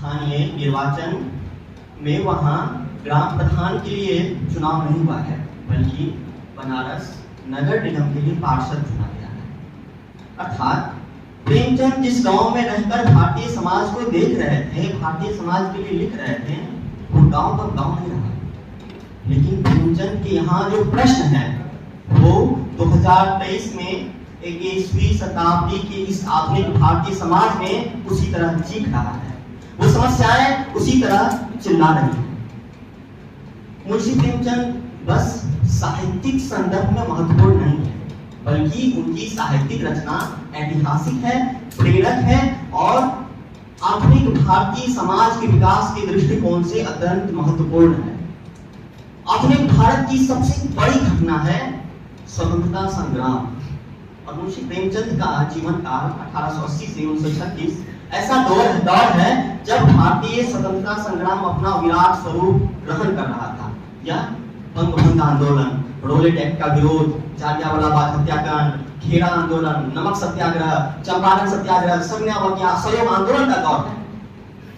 स्थानीय निर्वाचन में वहाँ ग्राम प्रधान के लिए चुनाव नहीं हुआ है, बल्कि बनारस नगर निगम के लिए पार्षद चुना गया है। अर्थात प्रेमचंद जिस गांव में रहकर भारतीय समाज को देख रहे थे, भारतीय समाज के लिए लिख रहे थे, वो गांव तो गांव नहीं रहा। लेकिन प्रेमचंद के यहाँ जो प्रश्न है वो 2023 में 21वीं शताब्दी के इस आधुनिक भारतीय समाज में उसी तरह चीख रहा है, वो समस्याएं उसी तरह चिल्ला रही है। मुंशी प्रेमचंद बस साहित्यिक संदर्भ में महत्वपूर्ण नहीं है, बल्कि उनकी साहित्यिक रचना ऐतिहासिक है, प्रेरक है और आधुनिक भारतीय समाज के विकास के दृष्टिकोण से अत्यंत महत्वपूर्ण है। आधुनिक भारत की सबसे बड़ी घटना है स्वतंत्रता संग्राम। और मुंशी प्रेमचंद का जीवन काल 1880 से 1936 ऐसा दौर है जब भारतीय स्वतंत्रता संग्राम अपना विराट स्वरूप ग्रहण कर रहा था। यह बंगभंग आंदोलन, रोलेट एक्ट का विरोध, जालियांवाला बाग हत्याकांड, खेड़ा आंदोलन, नमक सत्याग्रह, चंपारण सत्याग्रह, संज्ञावज्ञा, सहयोग आंदोलन का दौर है।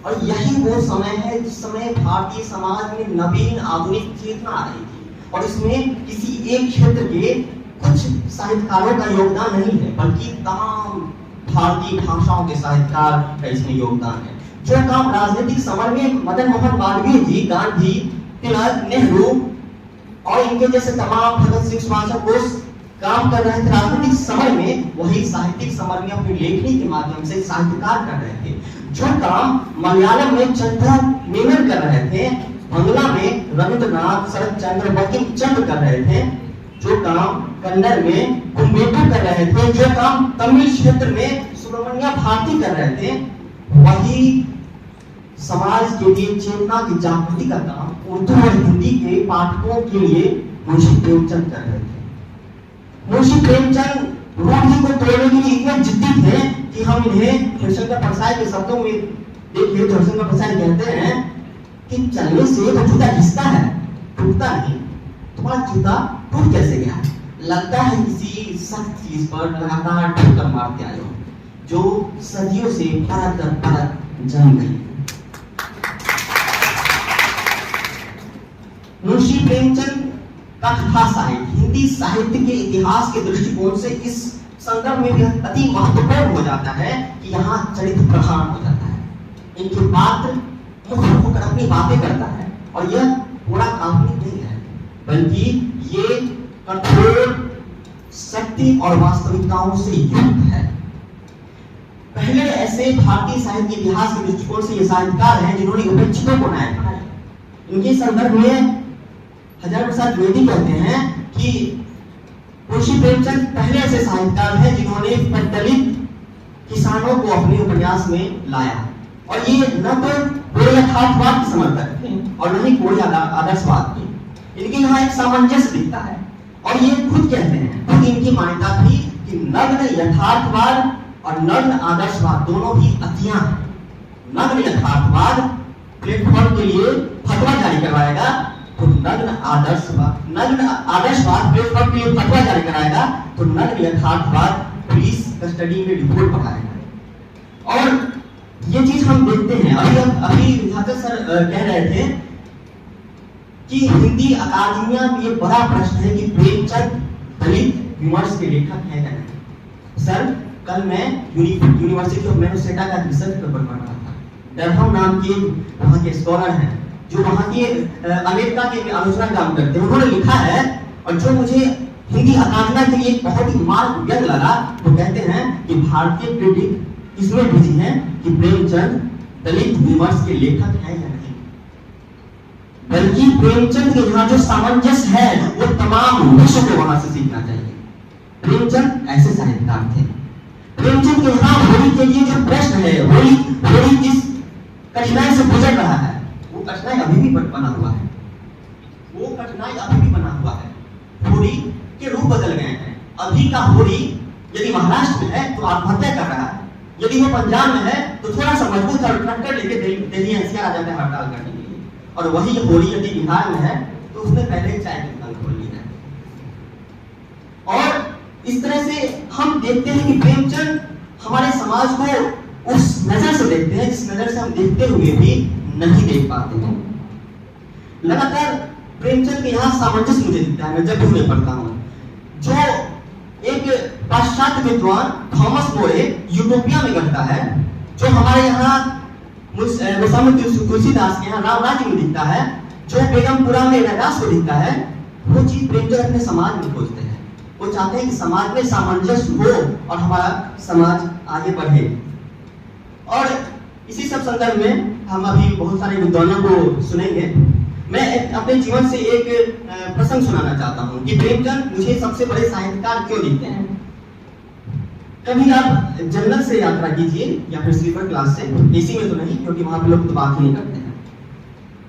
और यही वो समय है जिस समय भारतीय समाज में नवीन आधुनिक चेतना आ रही थी। और इसमें किसी एक क्षेत्र के कुछ साहित्यकारों का योगदान नहीं है, बल्कि तमाम भारतीय भाषाओं के साहित्यकार का इसमें योगदान है। जो काम राजनीतिक समर में मदन मोहन मालवीय जी, गांधी, तिलक, नेहरू और इनके जैसे तमाम भगत सिंह, सुभाष चंद्र बोस काम कर रहे थे राजनीतिक समर में, वही साहित्यिक समर में अपनी लेखनी के माध्यम से साहित्यकार कर रहे थे। जो काम मलयालम में चंद्रा मेनन कर रहे थे, बंगला में रविंद्रनाथ, शरद चंद्र, बंकिम चंद्र कर रहे थे, जो काम कन्नड़ में कुम्बेटू कर रहे थे, जो काम तमिल क्षेत्र में सुब्रमण्य भारती कर रहे थे, वही समाज के लिए चेतना की जागृति का काम उर्दू और हिंदी के पाठकों के लिए मुंशी प्रेमचंद कर रहे थे। मुंशी प्रेमचंद रूढ़ी को तोड़ने के लिए इतने जिद्दी थे कि हम इन्हें हरिशंकर परसाई के शब्दों में देखिए तो हरिशंकर परसाई कहते हैं कि चलने से तो जूता घिसता है, टूटता नहीं। तुम्हारा जूता टूट कैसे गया? लगता है किसी सख्त चीज पर लगातार ठोकर मारते आए हो, जो सदियों से परत दर परत जम गई। मुंशी प्रेमचंद का कथा साहित्य हिंदी साहित्य के इतिहास के दृष्टिकोण से इस संदर्भ में भी अति महत्वपूर्ण हो जाता है कि यहाँ चरित्र प्रधान हो जाता है। इनके पात्र मुख्य होकर अपनी बातें करता है और यह पूरा काल्पनिक नहीं है, बल्कि ये कठोर सत्य और वास्तविकताओं से युक्त है। पहले ऐसे भारतीय साहित्य इतिहास के दृष्टिकोण से ये साहित्यकार हैं जिन्होंने उपेक्षितों को न्याय दिया। इनके संदर्भ में हजार प्रसाद द्विवेदी कहते हैं कि मुंशी प्रेमचंद पहले ऐसे साहित्यकार हैं जिन्होंने दलित किसानों को अपने उपन्यास में लाया। और ये न तो कोई यथार्थवाद के समर्थक थे और न ही कोई आदर्शवाद के। इनके यहाँ एक सामंजस्य दिखता है और ये खुद कहते हैं, खुद इनकी मान्यता थी कि नग्न यथार्थवाद और नग्न आदर्शवाद दोनों ही अतियां हैं। नग्न यथार्थवाद प्लेटफॉर्म के लिए फतवा जारी करवाएगा, तो नग्न आदर्शवाद प्लेटफॉर्म के लिए फतवा जारी कराएगा, तो नग्न यथार्थवाद पुलिस कस्टडी में रिपोर्ट पढ़ाएगा। और ये चीज हम देखते हैं। अभी विधाता सर कह रहे थे कि हिंदी अकादमिया में ये बड़ा प्रश्न है कि प्रेमचंद दलित विमर्श के लेखक है या नहीं। सर कल मैं यूनिवर्सिटी ऑफ मैनोसेटा का रिसर्च पेपर पढ़ रहा था। डरहम नाम के वहाँ के स्कॉलर हैं जो वहाँ के अमेरिका के आलोचना काम करते हैं, उन्होंने लिखा है और जो मुझे हिंदी अकादमिया के लिए बहुत ही मार्ग व्यंग लगा। वो कहते हैं कि भारतीय क्रिटिक इसमें बिजी है कि प्रेमचंद दलित विमर्श के लेखक है या नहीं, बल्कि प्रेमचंद के यहाँ जो सामंजस्य है वो तमाम विश्व को वहां से सीखना चाहिए। प्रेमचंद ऐसे साहित्यकार थे। प्रेमचंद के यहाँ होली के लिए जो प्रश्न है, होली जिस कठिनाई से गुजर रहा है, वो कठिनाई अभी भी बना हुआ है। वो कठिनाई अभी भी बना हुआ है। होली के रूप बदल गए हैं। अभी का होली यदि महाराष्ट्र में है तो आत्महत्या कर रहा है, यदि वो पंजाब में है तो थोड़ा सा मजबूत ट्रैक्टर लेके दिल्ली एनसीआर आ जाते हैं हड़ताल करने के लिए। और वही होली यदि बिहार में है तो उसने पहले चाय की दुकान खोल ली है। और इस तरह से हम देखते हैं कि प्रेमचंद हमारे समाज को उस नजर से देखते हैं जिस नजर से हम देखते हुए भी नहीं देख पाते हैं। लगातार प्रेमचंद के यहाँ सामंजस्य मुझे दिखता है मैं जब भी उन्हें पढ़ता हूँ। जो एक पाश्चात्य विद्वान थॉमस मोरे यूटोपिया में करता है, जो हमारे यहाँ तुलसीदास के यहाँ राम राज्य में दिखता है, जो बेगमपुरा में रैदास को दिखता है, वो चीज प्रेमचंद अपने समाज में खोजते हैं। वो चाहते हैं कि समाज में सामंजस्य हो और हमारा समाज आगे बढ़े। और इसी सब संदर्भ में हम अभी बहुत सारे विद्वानों को सुनेंगे। मैं अपने जीवन से एक प्रसंग सुनाना चाहता हूँ कि प्रेमचंद मुझे सबसे बड़े साहित्यकार क्यों दिखते हैं। कभी आप जनरल से यात्रा कीजिए या फिर स्लीपर क्लास से, एसी में तो नहीं क्योंकि वहां पे लोग तो बात ही नहीं करते हैं,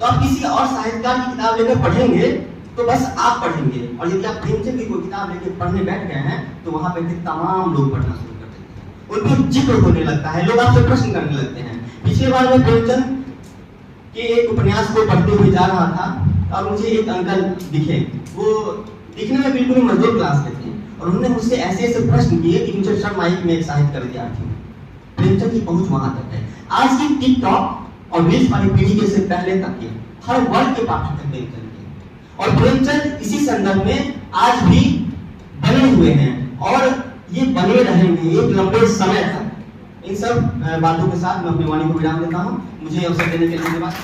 तो आप किसी और साहित्यकार की किताब लेकर पढ़ेंगे तो बस आप पढ़ेंगे, और यदि आप प्रेमचंद की कोई किताब लेकर पढ़ने बैठ गए हैं तो वहां पे तमाम लोग पढ़ना शुरू कर देते हैं, उनको जिक्र होने लगता है, लोग आपसे प्रश्न करने लगते हैं। पिछले बार मैं प्रेमचंद के एक उपन्यास को पढ़ते हुए जा रहा था और मुझे एक अंकल दिखे, वो दिखने में बिल्कुल मजदूर क्लास के थे, और उन्होंने मुझसे ऐसे ऐसे प्रश्न किए कि मुझे शर्म आई कि मैं एक साहित्यकार विद्यार्थी हूँ। प्रेमचंद की पहुंच वहां तक है। आज की टिकटॉक और रील्स वाली पीढ़ी के से पहले तक के हर वर्ग के पाठक है प्रेमचंद के, और प्रेमचंद इसी संदर्भ में आज भी बने हुए हैं और ये बने रहेंगे एक लंबे समय तक। इन सब बातों के साथ मैं अपनी वाणी को विराम देता हूँ। मुझे अवसर देने के लिए धन्यवाद।